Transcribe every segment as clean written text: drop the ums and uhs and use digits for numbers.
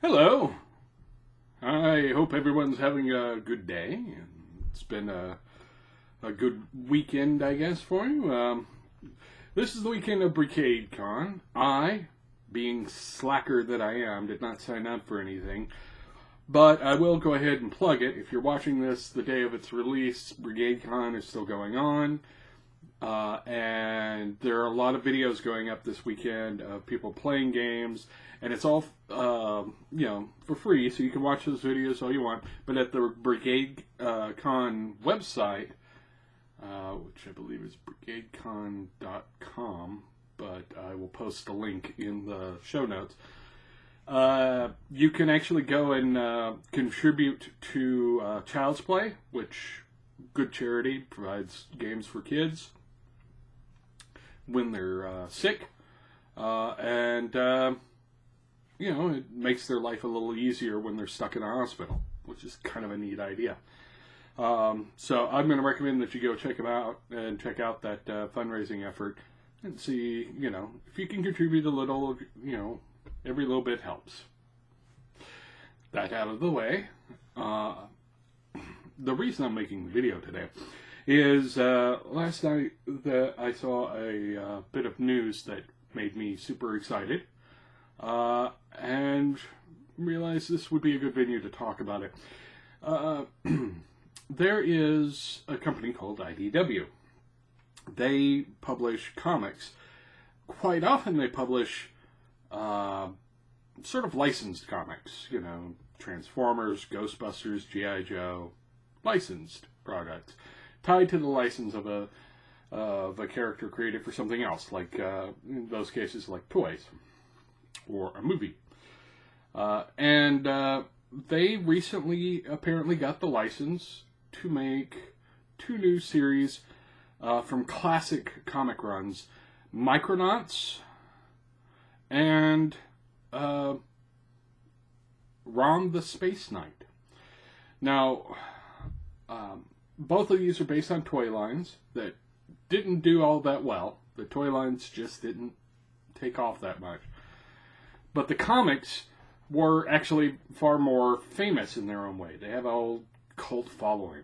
Hello. I hope everyone's having a good day. It's been a good weekend, I guess, for you. This is the weekend of Brigadecon. I, being slacker that I am, did not sign up for anything. But I will go ahead and plug it. If you're watching this the day of its release, Brigadecon is still going on. And there are a lot of videos going up this weekend of people playing games, and it's all, for free, so you can watch those videos all you want. But at the Brigadecon website, which I believe is brigadecon.com, but I will post a link in the show notes, you can actually go and contribute to Child's Play, which, good charity, provides games for kids when they're sick, it makes their life a little easier when they're stuck in a hospital, which is kind of a neat idea. So I'm going to recommend that you go check them out and check out that fundraising effort and see, if you can contribute a little, every little bit helps. That out of the way, the reason I'm making the video today is last night I saw a bit of news that made me super excited, and realized this would be a good venue to talk about it. There is a company called IDW. They publish comics. Quite often they publish sort of licensed comics, Transformers, Ghostbusters, G.I. Joe, licensed products, tied to the license of a character created for something else, like in those cases, like toys or a movie. And they recently apparently got the license to make two new series from classic comic runs, Micronauts and Rom the Spaceknight. Now, both of these are based on toy lines that didn't do all that well. The toy lines just didn't take off that much. But the comics were actually far more famous in their own way. They have a whole cult following.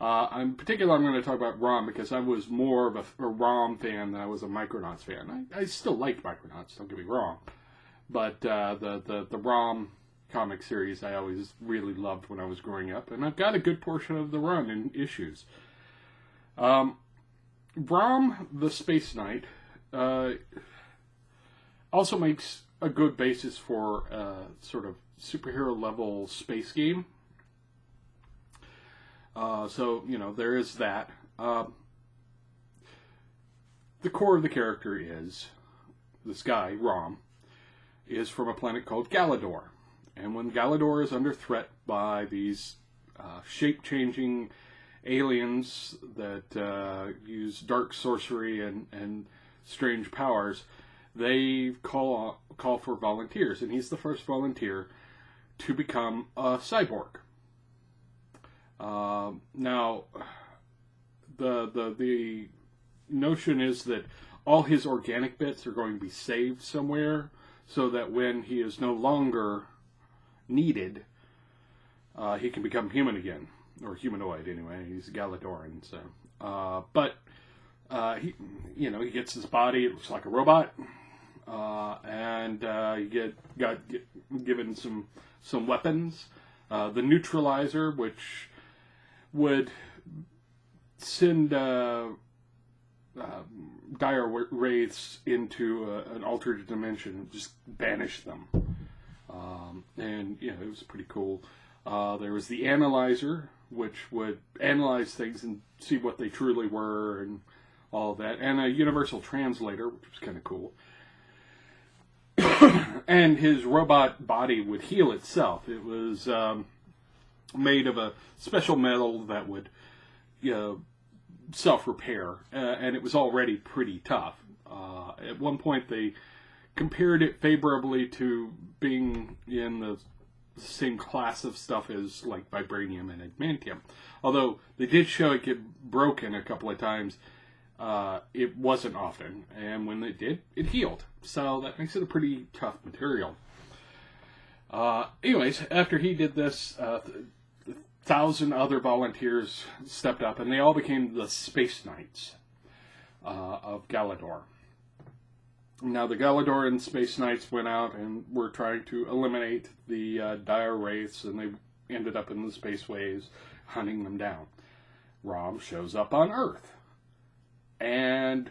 In particular, I'm going to talk about Rom because I was more of a Rom fan than I was a Micronauts fan. I still liked Micronauts, don't get me wrong. But the Rom comic series I always really loved when I was growing up, and I've got a good portion of the run in issues. Rom the Spaceknight also makes a good basis for a sort of superhero level space game. So there is that. The core of the character is this guy, Rom, is from a planet called Galador. And when Galador is under threat by these shape-changing aliens that use dark sorcery and strange powers, they call for volunteers. And he's the first volunteer to become a cyborg. Now, the notion is that all his organic bits are going to be saved somewhere so that when he is no longer needed, he can become human again, or humanoid anyway. He's Galadoran, so. He gets his body. It looks like a robot, and he got given some weapons. The neutralizer, which would send dire wraiths into an altered dimension and just banish them. It was pretty cool. There was the analyzer, which would analyze things and see what they truly were and all that. And a universal translator, which was kind of cool. And his robot body would heal itself. It was made of a special metal that would self-repair. And it was already pretty tough. At one point, they compared it favorably to being in the same class of stuff as like vibranium and adamantium. Although they did show it get broken a couple of times, it wasn't often. And when it did, it healed. So that makes it a pretty tough material. Anyways, after he did this, 1,000 other volunteers stepped up, and they all became the Space Knights of Galador. Now, the Galador and Space Knights went out and were trying to eliminate the dire wraiths, and they ended up in the spaceways hunting them down. Rom shows up on Earth and,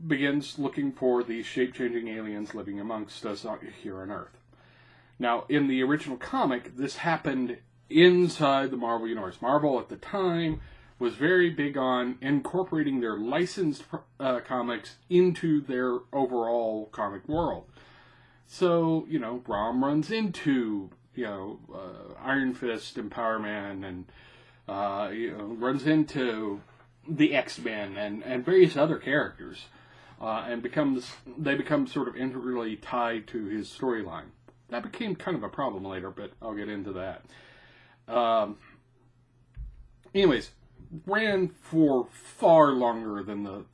begins looking for these shape-changing aliens living amongst us here on Earth. Now, in the original comic, this happened inside the Marvel Universe. Marvel, at the time, was very big on incorporating their licensed comics into their overall comic world. So, Rom runs into, Iron Fist and Power Man, and, runs into the X-Men and various other characters, and they become sort of integrally tied to his storyline. That became kind of a problem later, but I'll get into that. Anyways, ran for far longer than the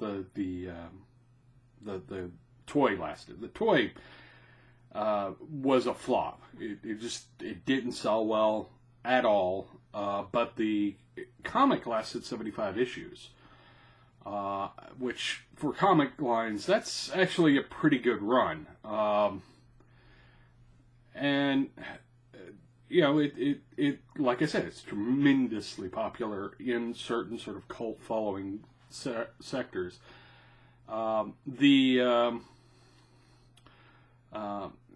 toy lasted. The toy was a flop. It didn't sell well at all. But the comic lasted 75 issues, which for comic lines, that's actually a pretty good run. And it like I said, it's tremendously popular in certain sort of cult following sectors.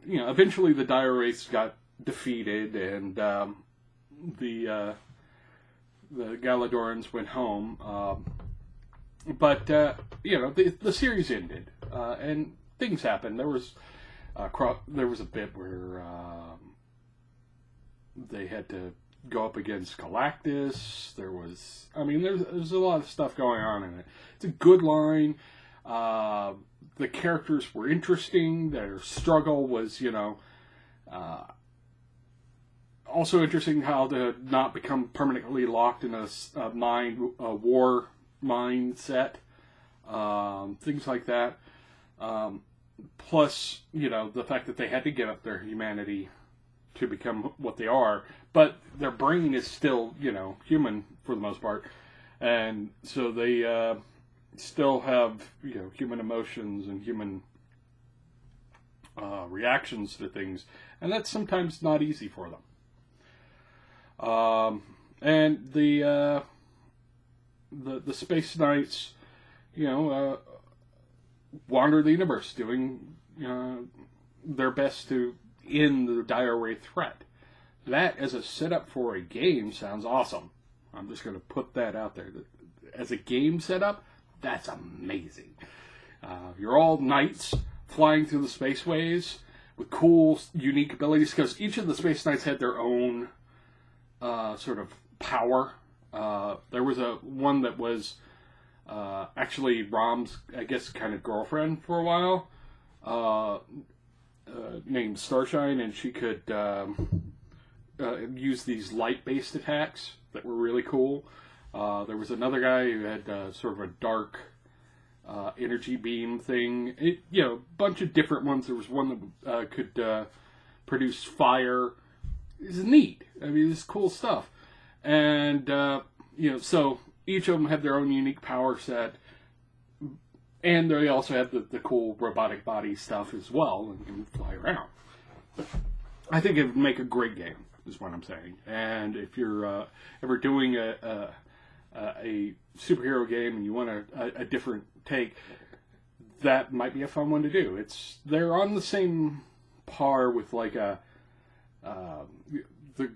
Eventually the dire wraiths got defeated, and the Galadorans went home. But the series ended, and things happened. There was a bit where they had to go up against Galactus. There's a lot of stuff going on in it. It's a good line. The characters were interesting. Their struggle was, also interesting, how to not become permanently locked in a war mindset. Things like that. Plus, the fact that they had to give up their humanity to become what they are, but their brain is still, human for the most part, and so they still have, human emotions and human reactions to things, and that's sometimes not easy for them. And the Space Knights, wander the universe, doing their best to end the dire wraith threat. That, as a setup for a game, sounds awesome. I'm just going to put that out there. As a game setup, that's amazing. You're all knights flying through the spaceways with cool, unique abilities, because each of the Space Knights had their own sort of power. There was one that was actually Rom's, I guess, kind of girlfriend for a while, named Starshine, and she could use these light-based attacks that were really cool. There was another guy who had sort of a dark energy beam thing. A bunch of different ones. There was one that could produce fire. It's neat. It's cool stuff. And, so each of them had their own unique power set. And they also had the cool robotic body stuff as well, and can fly around. I think it would make a great game, is what I'm saying. And if you're ever doing a superhero game and you want a different take, that might be a fun one to do. They're on the same par with like the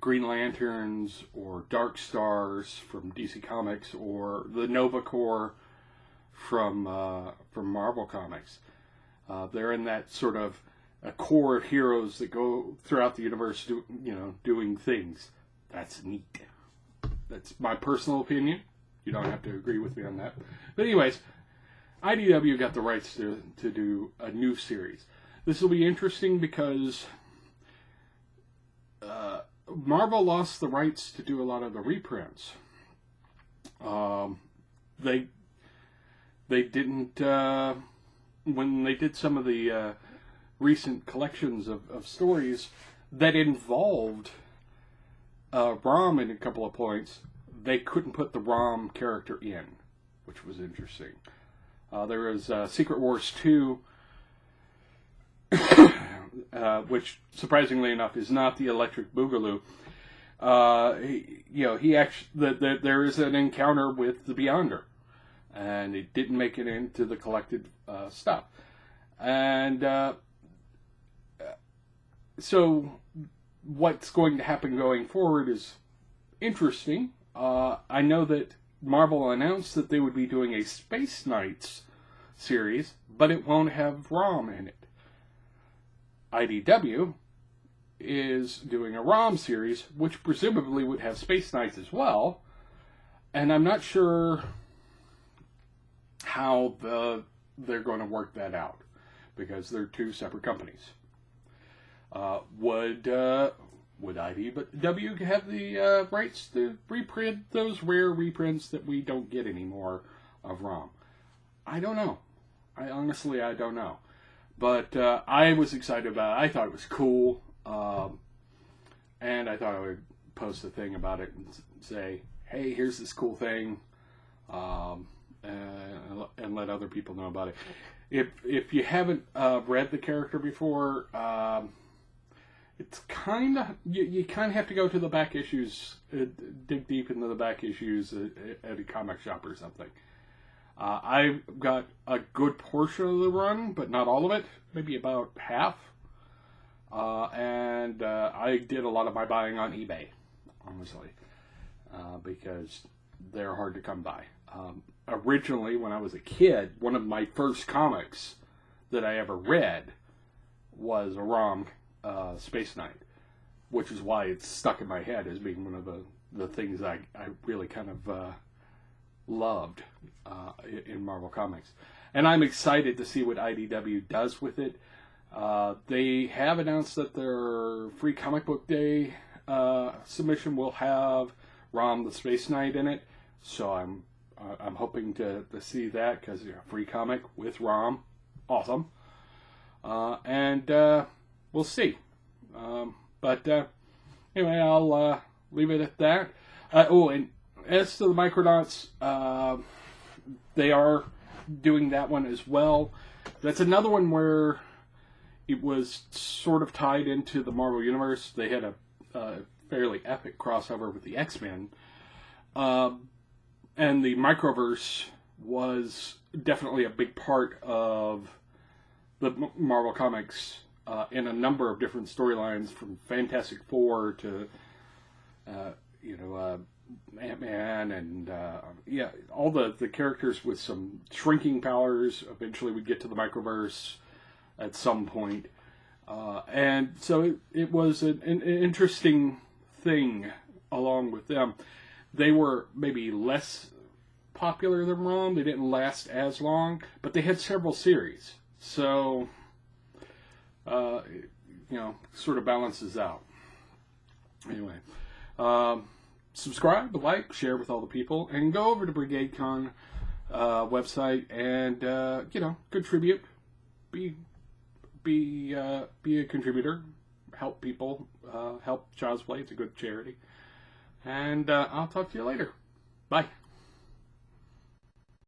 Green Lanterns or Dark Stars from DC Comics, or the Nova Corps from Marvel Comics. They're in that sort of a core of heroes that go throughout the universe, doing things. That's neat. That's my personal opinion. You don't have to agree with me on that. But anyways, IDW got the rights to do a new series. This will be interesting because Marvel lost the rights to do a lot of the reprints. They didn't when they did some of the recent collections of stories that involved Rom in a couple of points, they couldn't put the Rom character in, which was interesting. There was Secret Wars 2, which surprisingly enough is not the Electric Boogaloo. He actually there is an encounter with the Beyonder, and it didn't make it into the collected stuff. And so what's going to happen going forward is interesting. I know that Marvel announced that they would be doing a Space Knights series, but it won't have Rom in it. IDW is doing a Rom series, which presumably would have Space Knights as well, and I'm not sure how they're going to work that out, because they're two separate companies. Would IDW have the rights to reprint those rare reprints that we don't get anymore of Rom? I don't know. I don't know. But I was excited about it. I thought it was cool. And I thought I would post a thing about it and say, hey, here's this cool thing. And let other people know about it. If you haven't read the character before, it's kind of you kind of have to go to the back issues, dig deep into the back issues at a comic shop or something. I got a good portion of the run, but not all of it, maybe about half. And I did a lot of my buying on eBay, honestly, because they're hard to come by. Originally, when I was a kid, one of my first comics that I ever read was a Rom Space Knight, which is why it's stuck in my head as being one of the things I really kind of loved in Marvel Comics. And I'm excited to see what IDW does with it. They have announced that their free comic book day submission will have Rom the Spaceknight in it, so I'm hoping to see that, because free comic with Rom, awesome. And we'll see. But anyway, I'll leave it at that. And as to the Micronauts, they are doing that one as well. That's another one where it was sort of tied into the Marvel Universe. They had a fairly epic crossover with the X-Men. And the Microverse was definitely a big part of the Marvel Comics in a number of different storylines, from Fantastic Four to, Ant-Man and, all the characters with some shrinking powers. Eventually we'd get to the Microverse at some point. And so it was an interesting thing along with them. They were maybe less popular than Rom. They didn't last as long, but they had several series. So, sort of balances out. Anyway, subscribe, like, share with all the people, and go over to Brigadecon website and, contribute. Be a contributor. Help people. Help Child's Play. It's a good charity. And I'll talk to you later. Bye.